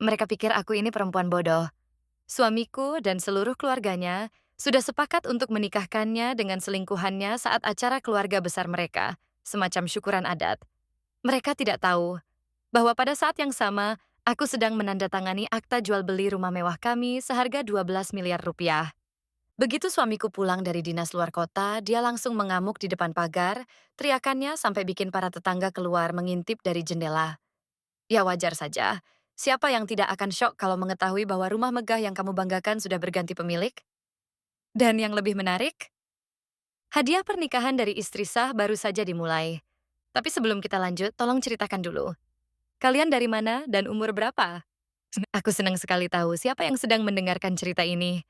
Mereka pikir aku ini perempuan bodoh. Suamiku dan seluruh keluarganya sudah sepakat untuk menikahkannya dengan selingkuhannya saat acara keluarga besar mereka, semacam syukuran adat. Mereka tidak tahu bahwa pada saat yang sama, aku sedang menandatangani akta jual beli rumah mewah kami seharga 12 miliar rupiah. Begitu suamiku pulang dari dinas luar kota, dia langsung mengamuk di depan pagar, teriakannya sampai bikin para tetangga keluar mengintip dari jendela. Ya wajar saja. Siapa yang tidak akan syok kalau mengetahui bahwa rumah megah yang kamu banggakan sudah berganti pemilik? Dan yang lebih menarik, hadiah pernikahan dari istri sah baru saja dimulai. Tapi sebelum kita lanjut, tolong ceritakan dulu. Kalian dari mana dan umur berapa? Aku senang sekali tahu siapa yang sedang mendengarkan cerita ini.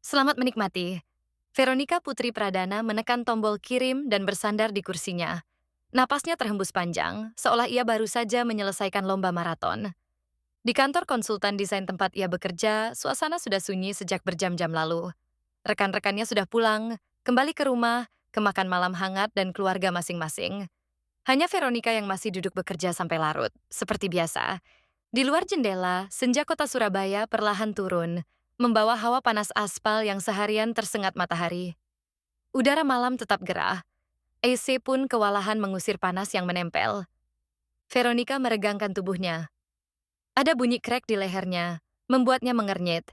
Selamat menikmati. Veronica Putri Pradana menekan tombol kirim dan bersandar di kursinya. Napasnya terhembus panjang, seolah ia baru saja menyelesaikan lomba maraton. Di kantor konsultan desain tempat ia bekerja, suasana sudah sunyi sejak berjam-jam lalu. Rekan-rekannya sudah pulang, kembali ke rumah, ke makan malam hangat dan keluarga masing-masing. Hanya Veronica yang masih duduk bekerja sampai larut, seperti biasa. Di luar jendela, senja kota Surabaya perlahan turun, membawa hawa panas aspal yang seharian tersengat matahari. Udara malam tetap gerah, AC pun kewalahan mengusir panas yang menempel. Veronica meregangkan tubuhnya. Ada bunyi krek di lehernya, membuatnya mengernyit.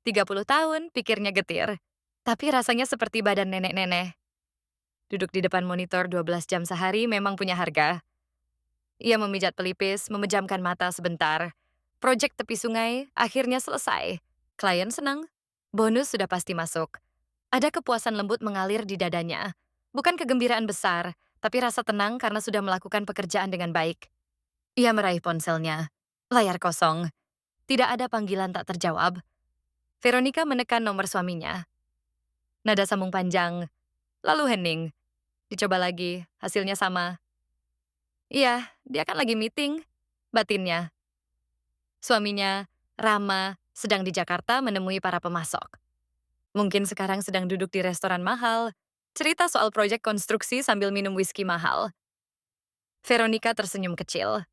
30 tahun, pikirnya getir. Tapi rasanya seperti badan nenek-nenek. Duduk di depan monitor 12 jam sehari memang punya harga. Ia memijat pelipis, memejamkan mata sebentar. Proyek tepi sungai akhirnya selesai. Klien senang. Bonus sudah pasti masuk. Ada kepuasan lembut mengalir di dadanya. Bukan kegembiraan besar, tapi rasa tenang karena sudah melakukan pekerjaan dengan baik. Ia meraih ponselnya. Layar kosong. Tidak ada panggilan tak terjawab. Veronica menekan nomor suaminya. Nada sambung panjang, lalu hening. Dicoba lagi, hasilnya sama. Iya, dia kan lagi meeting. Batinnya. Suaminya, Rama, sedang di Jakarta menemui para pemasok. Mungkin sekarang sedang duduk di restoran mahal, cerita soal proyek konstruksi sambil minum whisky mahal. Veronica tersenyum kecil.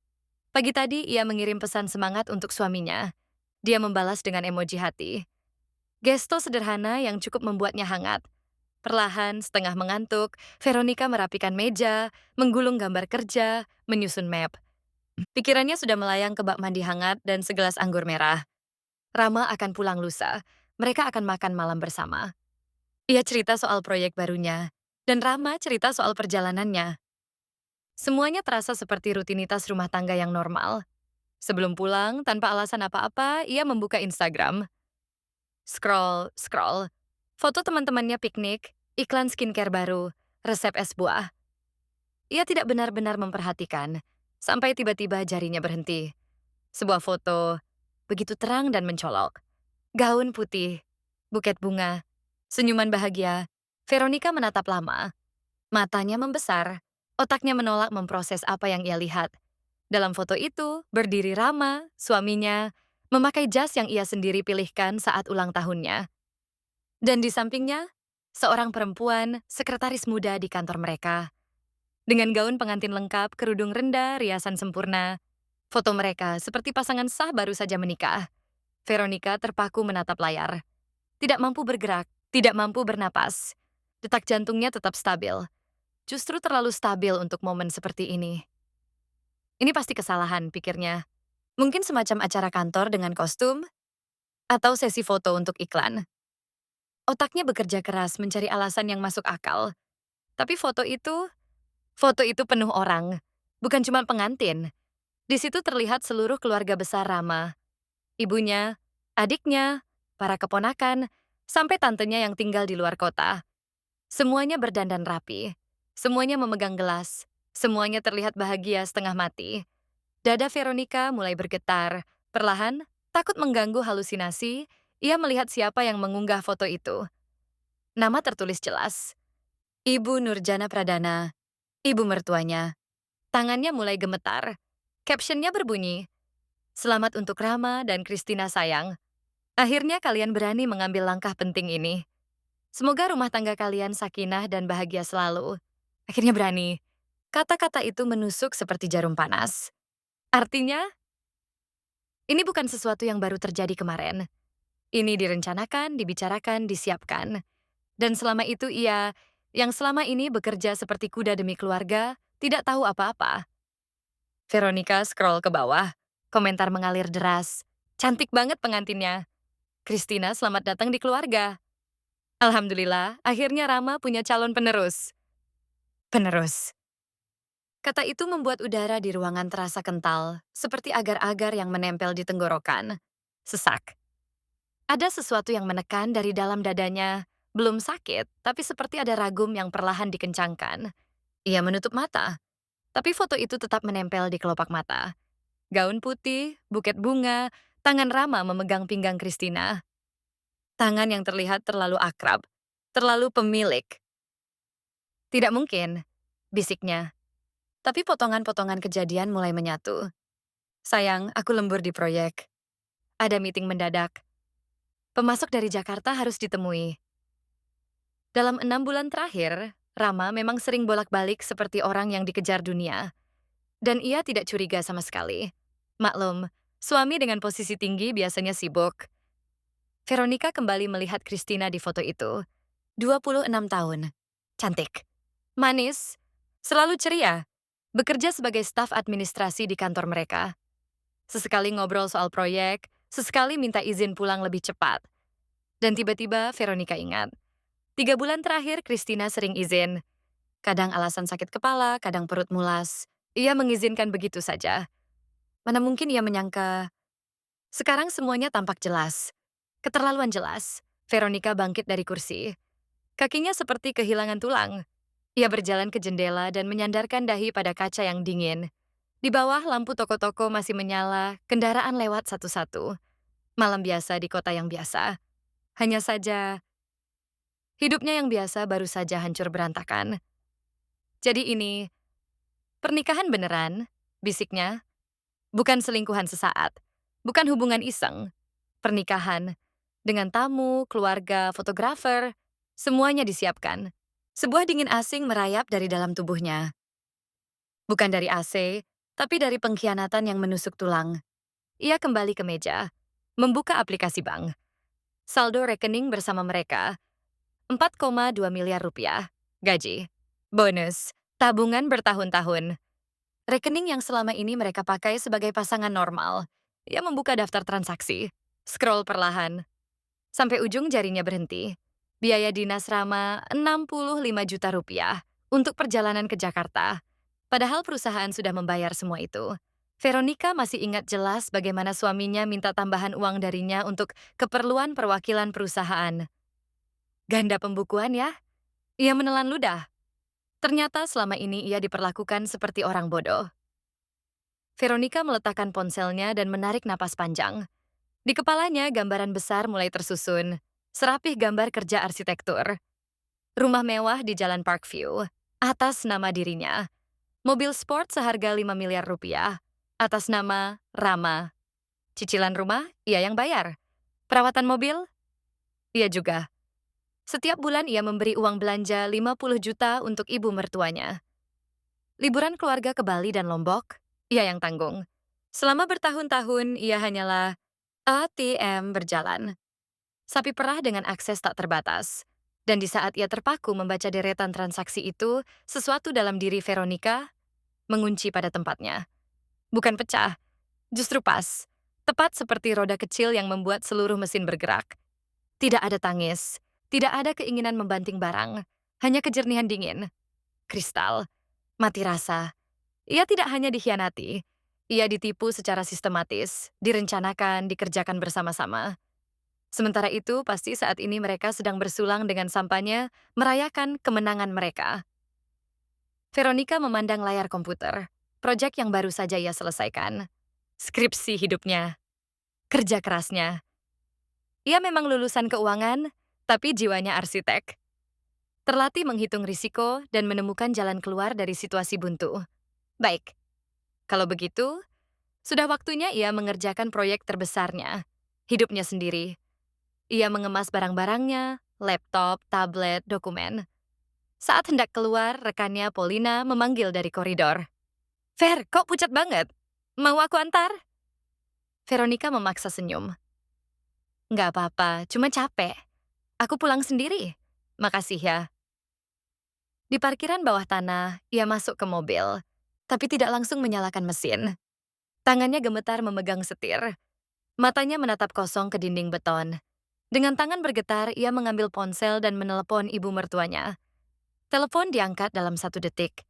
Pagi tadi ia mengirim pesan semangat untuk suaminya. Dia membalas dengan emoji hati. Gesto sederhana yang cukup membuatnya hangat. Perlahan, setengah mengantuk, Veronica merapikan meja, menggulung gambar kerja, menyusun map. Pikirannya sudah melayang ke bak mandi hangat dan segelas anggur merah. Rama akan pulang lusa. Mereka akan makan malam bersama. Ia cerita soal proyek barunya, dan Rama cerita soal perjalanannya. Semuanya terasa seperti rutinitas rumah tangga yang normal. Sebelum pulang, tanpa alasan apa-apa, ia membuka Instagram. Scroll, scroll. Foto teman-temannya piknik, iklan skincare baru, resep es buah. Ia tidak benar-benar memperhatikan, sampai tiba-tiba jarinya berhenti. Sebuah foto, begitu terang dan mencolok. Gaun putih, buket bunga, senyuman bahagia. Veronica menatap lama. Matanya membesar, otaknya menolak memproses apa yang ia lihat. Dalam foto itu, berdiri Rama, suaminya, memakai jas yang ia sendiri pilihkan saat ulang tahunnya. Dan di sampingnya, seorang perempuan, sekretaris muda di kantor mereka. Dengan gaun pengantin lengkap, kerudung rendah, riasan sempurna. Foto mereka seperti pasangan sah baru saja menikah. Veronica terpaku menatap layar. Tidak mampu bergerak, tidak mampu bernapas. Detak jantungnya tetap stabil. Justru terlalu stabil untuk momen seperti ini. Ini pasti kesalahan, pikirnya. Mungkin semacam acara kantor dengan kostum, atau sesi foto untuk iklan. Otaknya bekerja keras mencari alasan yang masuk akal. Tapi foto itu penuh orang. Bukan cuma pengantin. Di situ terlihat seluruh keluarga besar Rama. Ibunya, adiknya, para keponakan, sampai tantenya yang tinggal di luar kota. Semuanya berdandan rapi. Semuanya memegang gelas. Semuanya terlihat bahagia setengah mati. Dada Veronica mulai bergetar. Perlahan, takut mengganggu halusinasi, ia melihat siapa yang mengunggah foto itu. Nama tertulis jelas. Ibu Nurjana Pradana, ibu mertuanya. Tangannya mulai gemetar. Captionnya berbunyi, "Selamat untuk Rama dan Christina sayang. Akhirnya kalian berani mengambil langkah penting ini. Semoga rumah tangga kalian sakinah dan bahagia selalu." Akhirnya berani. Kata-kata itu menusuk seperti jarum panas. Artinya, Ini bukan sesuatu yang baru terjadi kemarin. Ini direncanakan, dibicarakan, disiapkan. Dan selama itu yang selama ini bekerja seperti kuda demi keluarga, tidak tahu apa-apa. Veronica scroll ke bawah. Komentar mengalir deras. Cantik banget pengantinnya. Christina selamat datang di keluarga. Alhamdulillah, akhirnya Rama punya calon penerus. Penerus. Kata itu membuat udara di ruangan terasa kental, seperti agar-agar yang menempel di tenggorokan. Sesak. Ada sesuatu yang menekan dari dalam dadanya. Belum sakit, tapi seperti ada ragum yang perlahan dikencangkan. Ia menutup mata, tapi foto itu tetap menempel di kelopak mata. Gaun putih, buket bunga, tangan Rama memegang pinggang Christina. Tangan yang terlihat terlalu akrab, terlalu pemilik. Tidak mungkin, bisiknya. Tapi potongan-potongan kejadian mulai menyatu. Sayang, aku lembur di proyek. Ada meeting mendadak. Pemasok dari Jakarta harus ditemui. Dalam 6 bulan terakhir, Rama memang sering bolak-balik seperti orang yang dikejar dunia. Dan ia tidak curiga sama sekali. Maklum, suami dengan posisi tinggi biasanya sibuk. Veronica kembali melihat Christina di foto itu. 26 tahun. Cantik. Manis. Selalu ceria. Bekerja sebagai staf administrasi di kantor mereka. Sesekali ngobrol soal proyek, sesekali minta izin pulang lebih cepat. Dan tiba-tiba Veronica ingat. 3 bulan terakhir Christina sering izin. Kadang alasan sakit kepala, kadang perut mulas. Ia mengizinkan begitu saja. Mana mungkin ia menyangka. Sekarang semuanya tampak jelas. Keterlaluan jelas. Veronica bangkit dari kursi. Kakinya seperti kehilangan tulang. Ia berjalan ke jendela dan menyandarkan dahi pada kaca yang dingin. Di bawah lampu toko-toko masih menyala, kendaraan lewat satu-satu. Malam biasa di kota yang biasa. Hanya saja, hidupnya yang biasa baru saja hancur berantakan. Jadi ini, pernikahan beneran, bisiknya. Bukan selingkuhan sesaat. Bukan hubungan iseng. Pernikahan. Dengan tamu, keluarga, fotografer. Semuanya disiapkan. Sebuah dingin asing merayap dari dalam tubuhnya. Bukan dari AC, tapi dari pengkhianatan yang menusuk tulang. Ia kembali ke meja. Membuka aplikasi bank. Saldo rekening bersama mereka. 4,2 miliar rupiah. Gaji. Bonus. Tabungan bertahun-tahun. Rekening yang selama ini mereka pakai sebagai pasangan normal. Ia membuka daftar transaksi. Scroll perlahan. Sampai ujung jarinya berhenti. Biaya dinas Rama 65 juta rupiah untuk perjalanan ke Jakarta. Padahal perusahaan sudah membayar semua itu. Veronica masih ingat jelas bagaimana suaminya minta tambahan uang darinya untuk keperluan perwakilan perusahaan. Ganda pembukuan ya? Ia menelan ludah. Ternyata selama ini ia diperlakukan seperti orang bodoh. Veronica meletakkan ponselnya dan menarik napas panjang. Di kepalanya gambaran besar mulai tersusun. Serapih gambar kerja arsitektur. Rumah mewah di Jalan Parkview. Atas nama dirinya. Mobil sport seharga 5 miliar rupiah. Atas nama Rama. Cicilan rumah, ia yang bayar. Perawatan mobil, ia juga. Setiap bulan ia memberi uang belanja 50 juta untuk ibu mertuanya. Liburan keluarga ke Bali dan Lombok, ia yang tanggung. Selama bertahun-tahun, ia hanyalah ATM berjalan. Sapi perah dengan akses tak terbatas. Dan di saat ia terpaku membaca deretan transaksi itu, sesuatu dalam diri Veronica mengunci pada tempatnya. Bukan pecah, justru pas. Tepat seperti roda kecil yang membuat seluruh mesin bergerak. Tidak ada tangis, tidak ada keinginan membanting barang, hanya kejernihan dingin. Kristal, mati rasa. Ia tidak hanya dikhianati, ia ditipu secara sistematis, direncanakan, dikerjakan bersama-sama. Sementara itu, pasti saat ini mereka sedang bersulang dengan sampahnya, merayakan kemenangan mereka. Veronica memandang layar komputer, proyek yang baru saja ia selesaikan. Skripsi hidupnya, kerja kerasnya. Ia memang lulusan keuangan, tapi jiwanya arsitek. Terlatih menghitung risiko dan menemukan jalan keluar dari situasi buntu. Baik, kalau begitu, sudah waktunya ia mengerjakan proyek terbesarnya, hidupnya sendiri. Ia mengemas barang-barangnya, laptop, tablet, dokumen. Saat hendak keluar, rekannya Paulina memanggil dari koridor. Ver, kok pucat banget? Mau aku antar? Veronica memaksa senyum. Nggak apa-apa, cuma capek. Aku pulang sendiri. Makasih ya. Di parkiran bawah tanah, ia masuk ke mobil, tapi tidak langsung menyalakan mesin. Tangannya gemetar memegang setir. Matanya menatap kosong ke dinding beton. Dengan tangan bergetar, ia mengambil ponsel dan menelepon ibu mertuanya. Telepon diangkat dalam 1 detik.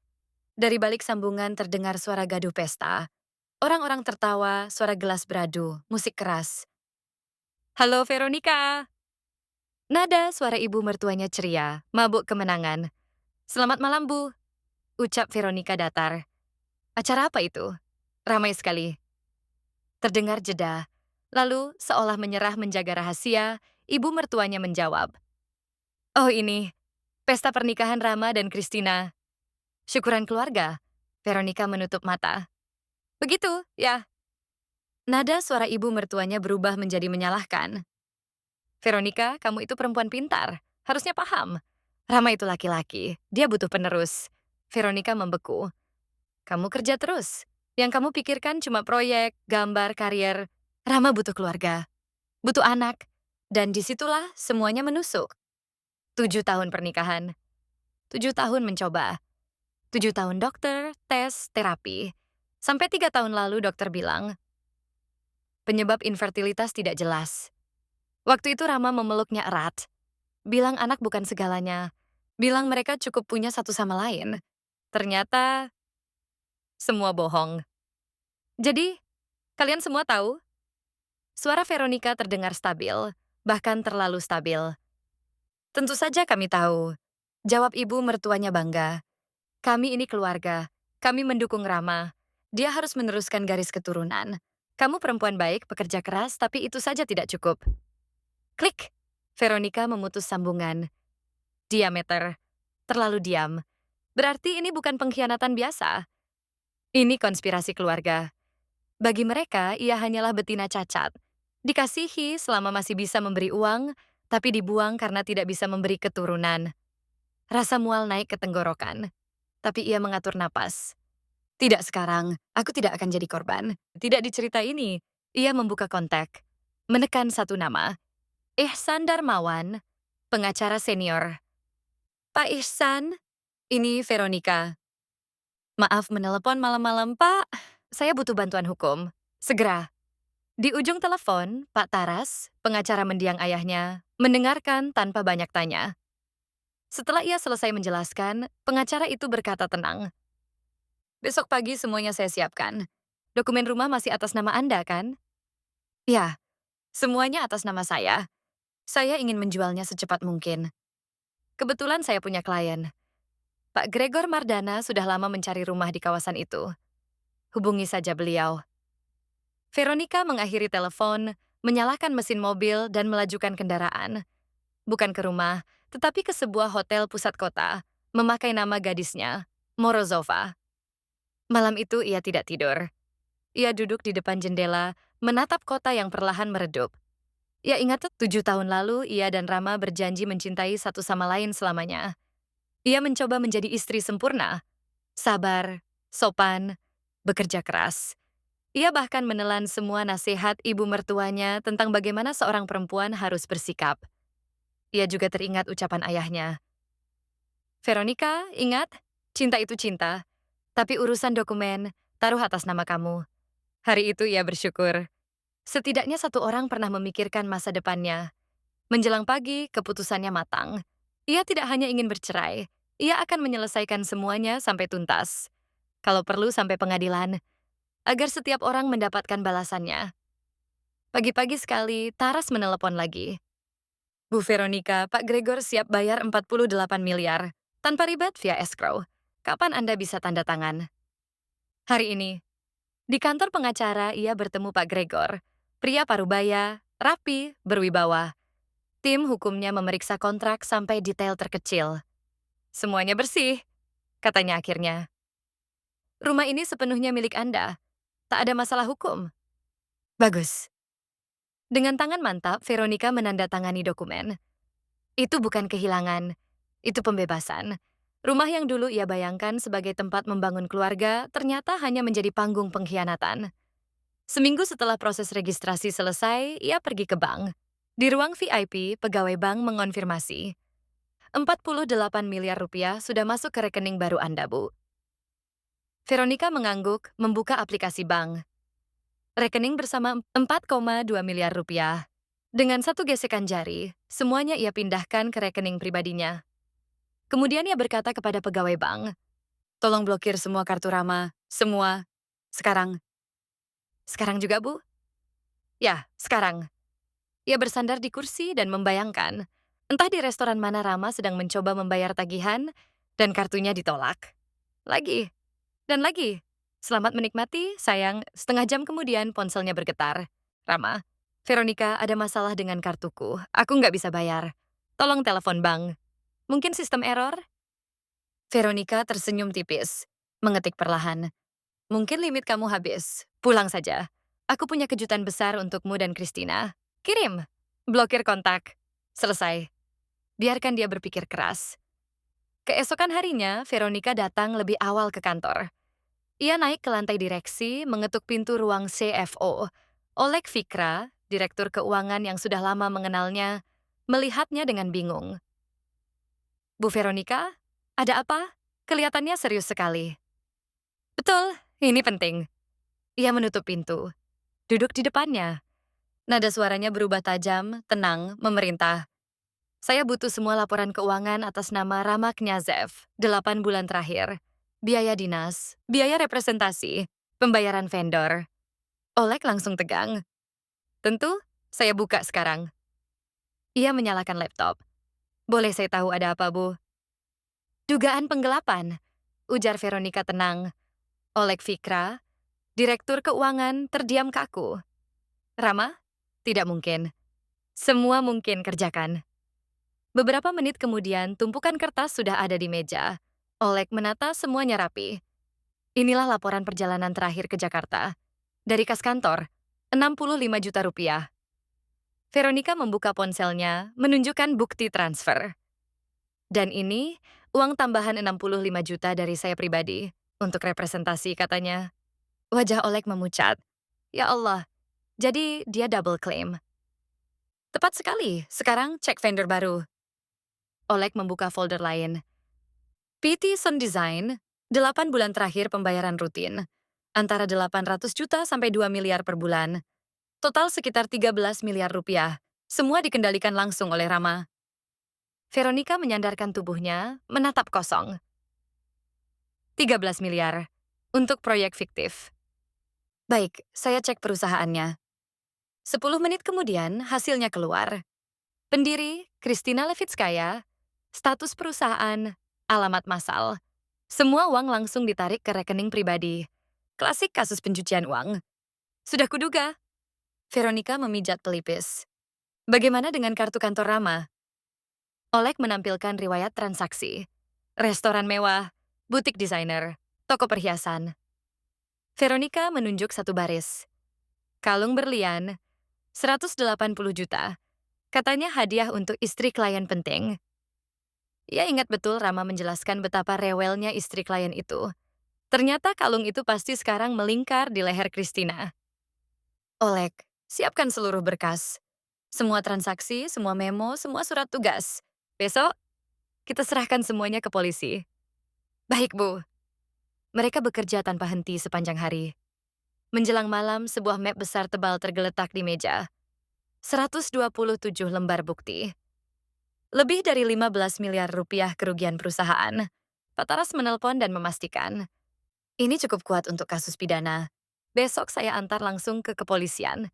Dari balik sambungan terdengar suara gaduh pesta. Orang-orang tertawa, suara gelas beradu, musik keras. Halo Veronica. Nada suara ibu mertuanya ceria, mabuk kemenangan. Selamat malam Bu, ucap Veronica datar. Acara apa itu? Ramai sekali. Terdengar jeda. Lalu, seolah menyerah menjaga rahasia, ibu mertuanya menjawab. Oh ini, pesta pernikahan Rama dan Christina. Syukuran keluarga. Veronica menutup mata. Begitu, ya. Nada suara ibu mertuanya berubah menjadi menyalahkan. Veronica, kamu itu perempuan pintar. Harusnya paham. Rama itu laki-laki. Dia butuh penerus. Veronica membeku. Kamu kerja terus. Yang kamu pikirkan cuma proyek, gambar, karier. Rama butuh keluarga. Butuh anak. Dan disitulah semuanya menusuk. 7 tahun pernikahan. 7 tahun mencoba. 7 tahun dokter, tes, terapi. Sampai 3 tahun lalu dokter bilang, penyebab infertilitas tidak jelas. Waktu itu Rama memeluknya erat. Bilang anak bukan segalanya. Bilang mereka cukup punya satu sama lain. Ternyata, semua bohong. Jadi, kalian semua tahu? Suara Veronica terdengar stabil, bahkan terlalu stabil. Tentu saja kami tahu. Jawab ibu mertuanya bangga. Kami ini keluarga. Kami mendukung Rama. Dia harus meneruskan garis keturunan. Kamu perempuan baik, pekerja keras, tapi itu saja tidak cukup. Klik. Veronica memutus sambungan. Diameter. Terlalu diam. Berarti ini bukan pengkhianatan biasa. Ini konspirasi keluarga. Bagi mereka, ia hanyalah betina cacat. Dikasihi selama masih bisa memberi uang, tapi dibuang karena tidak bisa memberi keturunan. Rasa mual naik ke tenggorokan. Tapi ia mengatur napas. Tidak sekarang, aku tidak akan jadi korban. Tidak dicerita ini. Ia membuka kontak. Menekan satu nama. Ihsan Darmawan, pengacara senior. Pak Ihsan, ini Veronica. Maaf menelepon malam-malam, Pak. Saya butuh bantuan hukum. Segera. Di ujung telepon, Pak Taras, pengacara mendiang ayahnya, mendengarkan tanpa banyak tanya. Setelah ia selesai menjelaskan, pengacara itu berkata tenang. Besok pagi semuanya saya siapkan. Dokumen rumah masih atas nama Anda, kan? Ya, semuanya atas nama saya. Saya ingin menjualnya secepat mungkin. Kebetulan saya punya klien. Pak Gregor Mardana sudah lama mencari rumah di kawasan itu. Hubungi saja beliau. Veronica mengakhiri telepon, menyalakan mesin mobil dan melajukan kendaraan. Bukan ke rumah, tetapi ke sebuah hotel pusat kota, memakai nama gadisnya, Morozova. Malam itu ia tidak tidur. Ia duduk di depan jendela, menatap kota yang perlahan meredup. Ia ingat 7 tahun lalu ia dan Rama berjanji mencintai satu sama lain selamanya. Ia mencoba menjadi istri sempurna, sabar, sopan, bekerja keras. Ia bahkan menelan semua nasihat ibu mertuanya tentang bagaimana seorang perempuan harus bersikap. Ia juga teringat ucapan ayahnya. Veronica, ingat, cinta itu cinta, tapi urusan dokumen taruh atas nama kamu. Hari itu ia bersyukur. Setidaknya satu orang pernah memikirkan masa depannya. Menjelang pagi, keputusannya matang. Ia tidak hanya ingin bercerai, ia akan menyelesaikan semuanya sampai tuntas. Kalau perlu sampai pengadilan, agar setiap orang mendapatkan balasannya. Pagi-pagi sekali, Taras menelepon lagi. Bu Veronica, Pak Gregor siap bayar 48 miliar, tanpa ribet via escrow. Kapan Anda bisa tanda tangan? Hari ini. Di kantor pengacara, ia bertemu Pak Gregor. Pria parubaya, rapi, berwibawa. Tim hukumnya memeriksa kontrak sampai detail terkecil. Semuanya bersih, katanya akhirnya. Rumah ini sepenuhnya milik Anda. Tak ada masalah hukum. Bagus. Dengan tangan mantap, Veronica menandatangani dokumen. Itu bukan kehilangan, itu pembebasan. Rumah yang dulu ia bayangkan sebagai tempat membangun keluarga ternyata hanya menjadi panggung pengkhianatan. Seminggu setelah proses registrasi selesai, ia pergi ke bank. Di ruang VIP, pegawai bank mengonfirmasi, 48 miliar rupiah sudah masuk ke rekening baru Anda, Bu. Veronica mengangguk, membuka aplikasi bank. Rekening bersama 4,2 miliar rupiah. Dengan satu gesekan jari, semuanya ia pindahkan ke rekening pribadinya. Kemudian ia berkata kepada pegawai bank, tolong blokir semua kartu Rama, semua. Sekarang. Sekarang juga, Bu? Ya, sekarang. Ia bersandar di kursi dan membayangkan, entah di restoran mana Rama sedang mencoba membayar tagihan, dan kartunya ditolak. Lagi, dan lagi. Selamat menikmati, sayang. Setengah jam kemudian ponselnya bergetar. Rama, Veronica, ada masalah dengan kartuku. Aku nggak bisa bayar. Tolong telepon bank. Mungkin sistem error? Veronica tersenyum tipis, mengetik perlahan. Mungkin limit kamu habis. Pulang saja. Aku punya kejutan besar untukmu dan Christina. Kirim. Blokir kontak. Selesai. Biarkan dia berpikir keras. Keesokan harinya, Veronica datang lebih awal ke kantor. Ia naik ke lantai direksi, mengetuk pintu ruang CFO. Oleg Fikra, direktur keuangan yang sudah lama mengenalnya, melihatnya dengan bingung. Bu Veronica, ada apa? Kelihatannya serius sekali. Betul, ini penting. Ia menutup pintu. Duduk di depannya. Nada suaranya berubah tajam, tenang, memerintah. Saya butuh semua laporan keuangan atas nama Rama Knyazev, 8 bulan terakhir. Biaya dinas, biaya representasi, pembayaran vendor. Oleg langsung tegang. Tentu, saya buka sekarang. Ia menyalakan laptop. Boleh saya tahu ada apa, Bu? Dugaan penggelapan, ujar Veronica tenang. Oleg Fikra, direktur keuangan, terdiam kaku. Rama? Tidak mungkin. Semua mungkin kerjakan. Beberapa menit kemudian, tumpukan kertas sudah ada di meja. Oleg menata semuanya rapi. Inilah laporan perjalanan terakhir ke Jakarta. Dari kas kantor, 65 juta rupiah. Veronica membuka ponselnya, menunjukkan bukti transfer. Dan ini, uang tambahan 65 juta dari saya pribadi. Untuk representasi, katanya. Wajah Oleg memucat. Ya Allah, jadi dia double claim. Tepat sekali, sekarang cek vendor baru. Oleg membuka folder lain. PT Sun Design, 8 bulan terakhir pembayaran rutin. Antara 800 juta sampai 2 miliar per bulan. Total sekitar 13 miliar rupiah. Semua dikendalikan langsung oleh Rama. Veronica menyandarkan tubuhnya, menatap kosong. 13 miliar. Untuk proyek fiktif. Baik, saya cek perusahaannya. 10 menit kemudian, hasilnya keluar. Pendiri, Kristina Levitskaya. Status perusahaan, alamat massal. Semua uang langsung ditarik ke rekening pribadi. Klasik kasus pencucian uang. Sudah kuduga. Veronica memijat pelipis. Bagaimana dengan kartu kantor Rama? Oleg menampilkan riwayat transaksi. Restoran mewah, butik desainer, toko perhiasan. Veronica menunjuk satu baris. Kalung berlian, 180 juta. Katanya hadiah untuk istri klien penting. Ia ingat betul Rama menjelaskan betapa rewelnya istri klien itu. Ternyata kalung itu pasti sekarang melingkar di leher Christina. Oleg, siapkan seluruh berkas. Semua transaksi, semua memo, semua surat tugas. Besok, kita serahkan semuanya ke polisi. Baik, Bu. Mereka bekerja tanpa henti sepanjang hari. Menjelang malam, sebuah map besar tebal tergeletak di meja. 127 lembar bukti. Lebih dari 15 miliar rupiah kerugian perusahaan. Pak Taras menelpon dan memastikan, ini cukup kuat untuk kasus pidana. Besok saya antar langsung ke kepolisian.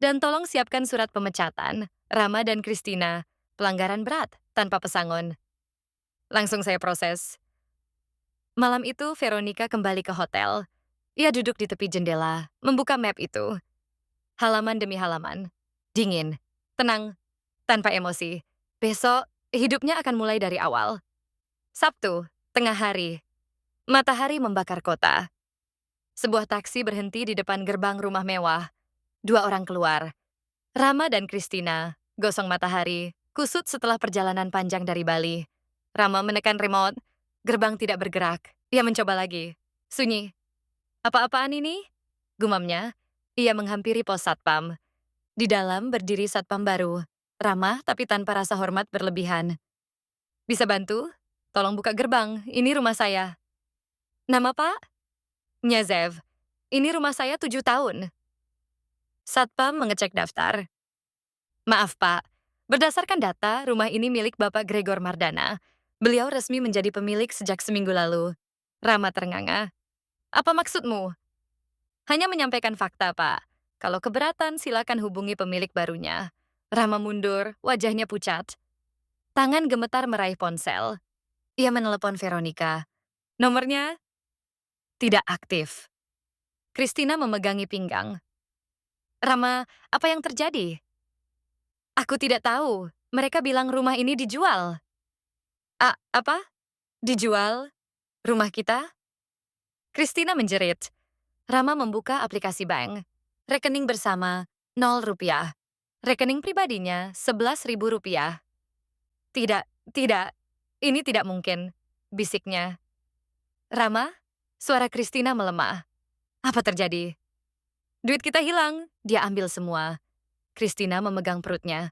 Dan tolong siapkan surat pemecatan, Rama dan Christina, pelanggaran berat, tanpa pesangon. Langsung saya proses. Malam itu, Veronica kembali ke hotel. Ia duduk di tepi jendela, membuka map itu. Halaman demi halaman. Dingin, tenang, tanpa emosi. Besok, hidupnya akan mulai dari awal. Sabtu, tengah hari. Matahari membakar kota. Sebuah taksi berhenti di depan gerbang rumah mewah. Dua orang keluar. Rama dan Christina, gosong matahari, kusut setelah perjalanan panjang dari Bali. Rama menekan remote. Gerbang tidak bergerak. Ia mencoba lagi. Sunyi. Apa-apaan ini? Gumamnya. Ia menghampiri pos satpam. Di dalam berdiri satpam baru, ramah tapi tanpa rasa hormat berlebihan. Bisa bantu? Tolong buka gerbang, ini rumah saya. Nama Pak? Nyazev. Ini rumah saya 7 tahun. Satpam mengecek daftar. Maaf Pak, berdasarkan data, rumah ini milik Bapak Gregor Mardana. Beliau resmi menjadi pemilik sejak seminggu lalu. Rama ternganga. Apa maksudmu? Hanya menyampaikan fakta, Pak. Kalau keberatan, silakan hubungi pemilik barunya. Rama mundur, wajahnya pucat. Tangan gemetar meraih ponsel. Ia menelepon Veronica. Nomornya tidak aktif. Christina memegangi pinggang. Rama, apa yang terjadi? Aku tidak tahu. Mereka bilang rumah ini dijual. Apa? Dijual? Rumah kita? Christina menjerit. Rama membuka aplikasi bank. Rekening bersama, 0 rupiah. Rekening pribadinya, 11.000 rupiah. Tidak, tidak. Ini tidak mungkin, bisiknya. Rama, suara Christina melemah. Apa terjadi? Duit kita hilang, dia ambil semua. Christina memegang perutnya.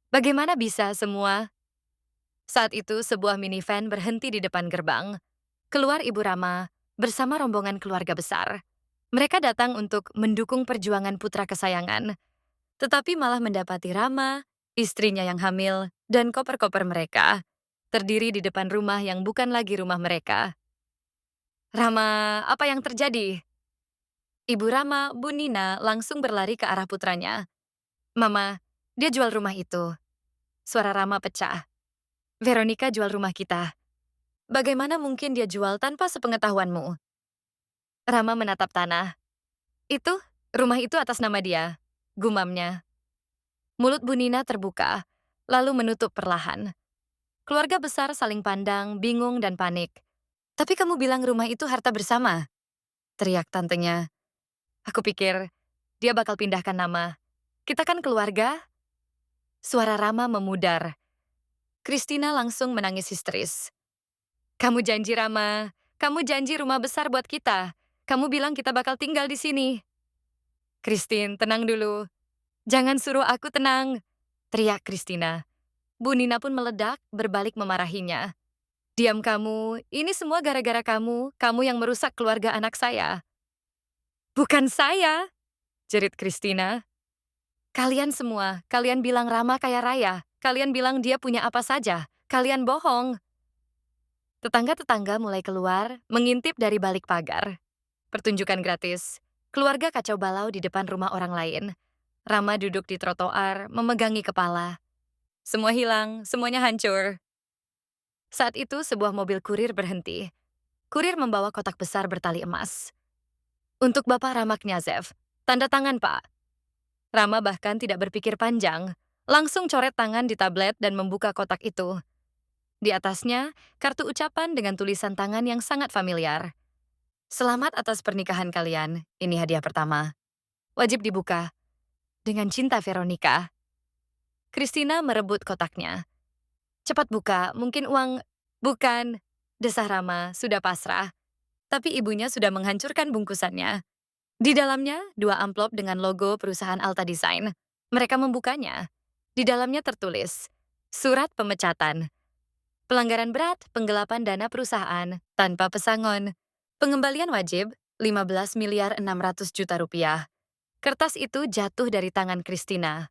Bagaimana bisa semua? Saat itu sebuah minivan berhenti di depan gerbang. Keluar Ibu Rama bersama rombongan keluarga besar. Mereka datang untuk mendukung perjuangan putra kesayangan, tetapi malah mendapati Rama, istrinya yang hamil, dan koper-koper mereka terdiri di depan rumah yang bukan lagi rumah mereka. Rama, apa yang terjadi? Ibu Rama, Bu Nina, langsung berlari ke arah putranya. Mama, dia jual rumah itu. Suara Rama pecah. Veronica jual rumah kita. Bagaimana mungkin dia jual tanpa sepengetahuanmu? Rama menatap tanah. Itu, rumah itu atas nama dia. Gumamnya. Mulut Bu Nina terbuka, lalu menutup perlahan. Keluarga besar saling pandang, bingung dan panik. Tapi kamu bilang rumah itu harta bersama. Teriak tantenya. Aku pikir, dia bakal pindahkan nama. Kita kan keluarga. Suara Rama memudar. Christina langsung menangis histeris. Kamu janji Rama, kamu janji rumah besar buat kita. Kamu bilang kita bakal tinggal di sini. Christine, tenang dulu. Jangan suruh aku tenang. Teriak Christina. Bu Nina pun meledak, berbalik memarahinya. Diam kamu, ini semua gara-gara kamu yang merusak keluarga anak saya. Bukan saya, jerit Christina. Kalian semua, kalian bilang Rama kaya raya, kalian bilang dia punya apa saja, kalian bohong. Tetangga-tetangga mulai keluar, mengintip dari balik pagar. Pertunjukan gratis, keluarga kacau balau di depan rumah orang lain. Rama duduk di trotoar, memegangi kepala. Semua hilang, semuanya hancur. Saat itu sebuah mobil kurir berhenti. Kurir membawa kotak besar bertali emas. Untuk Bapak Rama Knyazev, tanda tangan Pak. Rama bahkan tidak berpikir panjang, langsung coret tangan di tablet dan membuka kotak itu. Di atasnya, kartu ucapan dengan tulisan tangan yang sangat familiar. Selamat atas pernikahan kalian, ini hadiah pertama. Wajib dibuka. Dengan cinta Veronica. Christina merebut kotaknya. Cepat buka, mungkin uang... Bukan, desah Rama, sudah pasrah. Tapi ibunya sudah menghancurkan bungkusannya. Di dalamnya, 2 amplop dengan logo perusahaan Alta Design. Mereka membukanya. Di dalamnya tertulis, surat pemecatan. Pelanggaran berat, penggelapan dana perusahaan, tanpa pesangon. Pengembalian wajib, 15 miliar 600 juta rupiah. Kertas itu jatuh dari tangan Christina.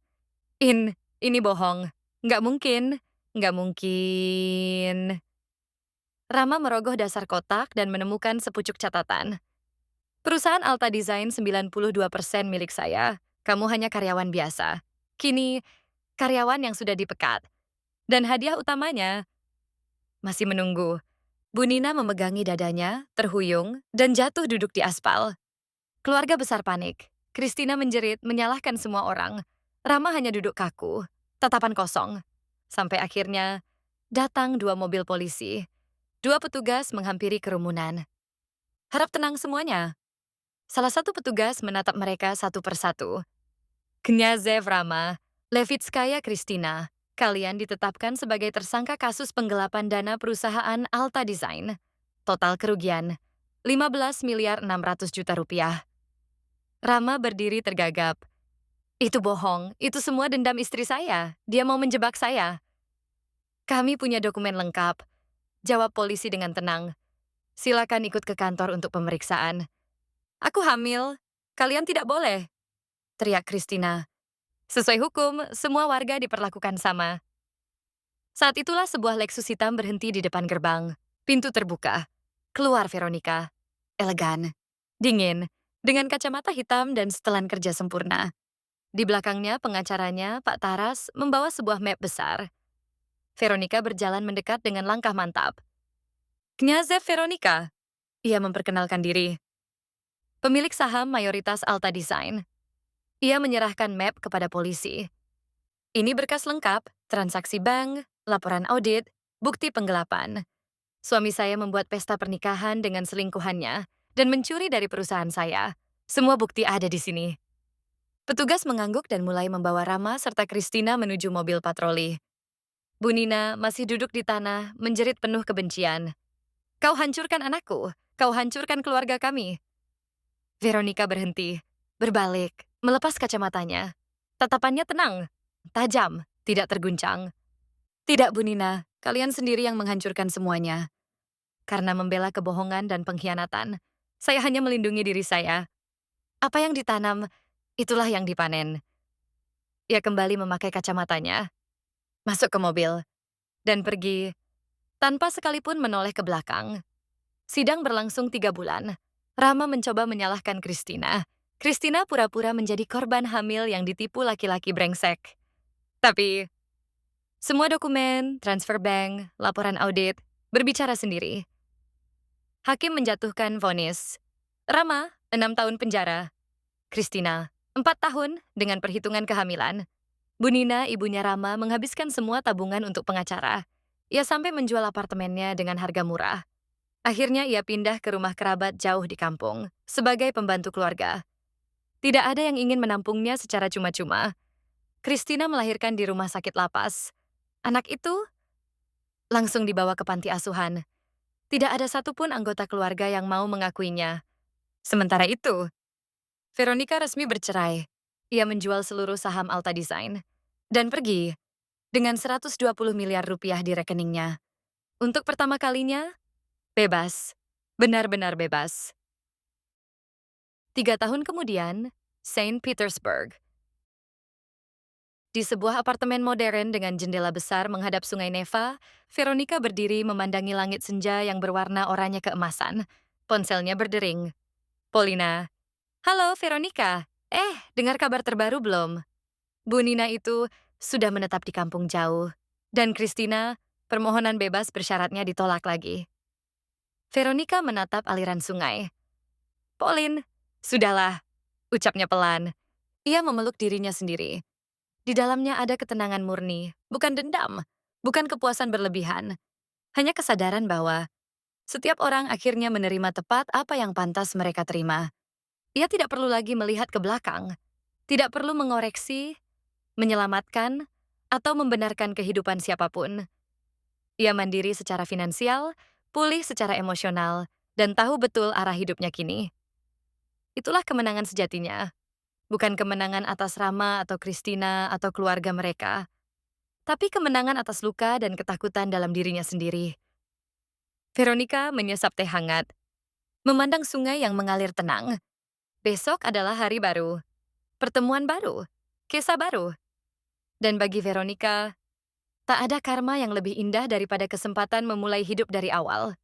Ini bohong. Nggak mungkin. Nggak mungkin. Rama merogoh dasar kotak dan menemukan sepucuk catatan. Perusahaan Alta Design 92% milik saya. Kamu hanya karyawan biasa. Kini, karyawan yang sudah dipecat. Dan hadiah utamanya masih menunggu. Bu Nina memegangi dadanya, terhuyung, dan jatuh duduk di aspal. Keluarga besar panik. Christina menjerit, menyalahkan semua orang. Rama hanya duduk kaku, tatapan kosong. Sampai akhirnya, datang 2 mobil polisi. 2 petugas menghampiri kerumunan. Harap tenang semuanya. Salah satu petugas menatap mereka satu persatu. Knyazev Rama, Levitskaya Christina, kalian ditetapkan sebagai tersangka kasus penggelapan dana perusahaan Alta Design. Total kerugian, 15 miliar 600 juta rupiah. Rama berdiri tergagap. Itu bohong, itu semua dendam istri saya. Dia mau menjebak saya. Kami punya dokumen lengkap. Jawab polisi dengan tenang. Silakan ikut ke kantor untuk pemeriksaan. Aku hamil. Kalian tidak boleh, teriak Christina. Sesuai hukum, semua warga diperlakukan sama. Saat itulah sebuah Lexus hitam berhenti di depan gerbang. Pintu terbuka. Keluar Veronica. Elegan. Dingin. Dengan kacamata hitam dan setelan kerja sempurna. Di belakangnya pengacaranya, Pak Taras, membawa sebuah map besar. Veronica berjalan mendekat dengan langkah mantap. Kniazev Veronica. Ia memperkenalkan diri. Pemilik saham mayoritas Alta Design. Ia menyerahkan map kepada polisi. Ini berkas lengkap, transaksi bank, laporan audit, bukti penggelapan. Suami saya membuat pesta pernikahan dengan selingkuhannya dan mencuri dari perusahaan saya. Semua bukti ada di sini. Petugas mengangguk dan mulai membawa Rama serta Christina menuju mobil patroli. Bu Nina masih duduk di tanah, menjerit penuh kebencian. Kau hancurkan anakku, kau hancurkan keluarga kami. Veronica berhenti, berbalik, melepas kacamatanya. Tatapannya tenang, tajam, tidak terguncang. Tidak, Bu Nina, kalian sendiri yang menghancurkan semuanya. Karena membela kebohongan dan pengkhianatan, saya hanya melindungi diri saya. Apa yang ditanam, itulah yang dipanen. Ia kembali memakai kacamatanya, masuk ke mobil, dan pergi tanpa sekalipun menoleh ke belakang. Sidang berlangsung 3 bulan. Rama mencoba menyalahkan Christina. Christina pura-pura menjadi korban hamil yang ditipu laki-laki brengsek. Tapi, semua dokumen, transfer bank, laporan audit, berbicara sendiri. Hakim menjatuhkan vonis. Rama, 6 tahun penjara. Christina, 4 tahun dengan perhitungan kehamilan. Bu Nina, ibunya Rama, menghabiskan semua tabungan untuk pengacara. Ia sampai menjual apartemennya dengan harga murah. Akhirnya ia pindah ke rumah kerabat jauh di kampung, sebagai pembantu keluarga. Tidak ada yang ingin menampungnya secara cuma-cuma. Christina melahirkan di rumah sakit lapas. Anak itu langsung dibawa ke panti asuhan. Tidak ada satupun anggota keluarga yang mau mengakuinya. Sementara itu, Veronica resmi bercerai. Ia menjual seluruh saham Alta Design dan pergi dengan 120 miliar rupiah di rekeningnya. Untuk pertama kalinya, bebas. Benar-benar bebas. 3 tahun kemudian, Saint Petersburg. Di sebuah apartemen modern dengan jendela besar menghadap Sungai Neva, Veronica berdiri memandangi langit senja yang berwarna oranye keemasan. Ponselnya berdering. Polina. Halo, Veronica. Dengar kabar terbaru belum? Bu Nina itu sudah menetap di kampung jauh. Dan Christina, permohonan bebas bersyaratnya ditolak lagi. Veronica menatap aliran sungai. Pauline, sudahlah, ucapnya pelan. Ia memeluk dirinya sendiri. Di dalamnya ada ketenangan murni, bukan dendam, bukan kepuasan berlebihan. Hanya kesadaran bahwa setiap orang akhirnya menerima tepat apa yang pantas mereka terima. Ia tidak perlu lagi melihat ke belakang, tidak perlu mengoreksi, menyelamatkan, atau membenarkan kehidupan siapapun. Ia mandiri secara finansial, pulih secara emosional, dan tahu betul arah hidupnya kini. Itulah kemenangan sejatinya. Bukan kemenangan atas Rama atau Christina atau keluarga mereka, tapi kemenangan atas luka dan ketakutan dalam dirinya sendiri. Veronica menyesap teh hangat, memandang sungai yang mengalir tenang. Besok adalah hari baru, pertemuan baru, kisah baru. Dan bagi Veronica, tak ada karma yang lebih indah daripada kesempatan memulai hidup dari awal.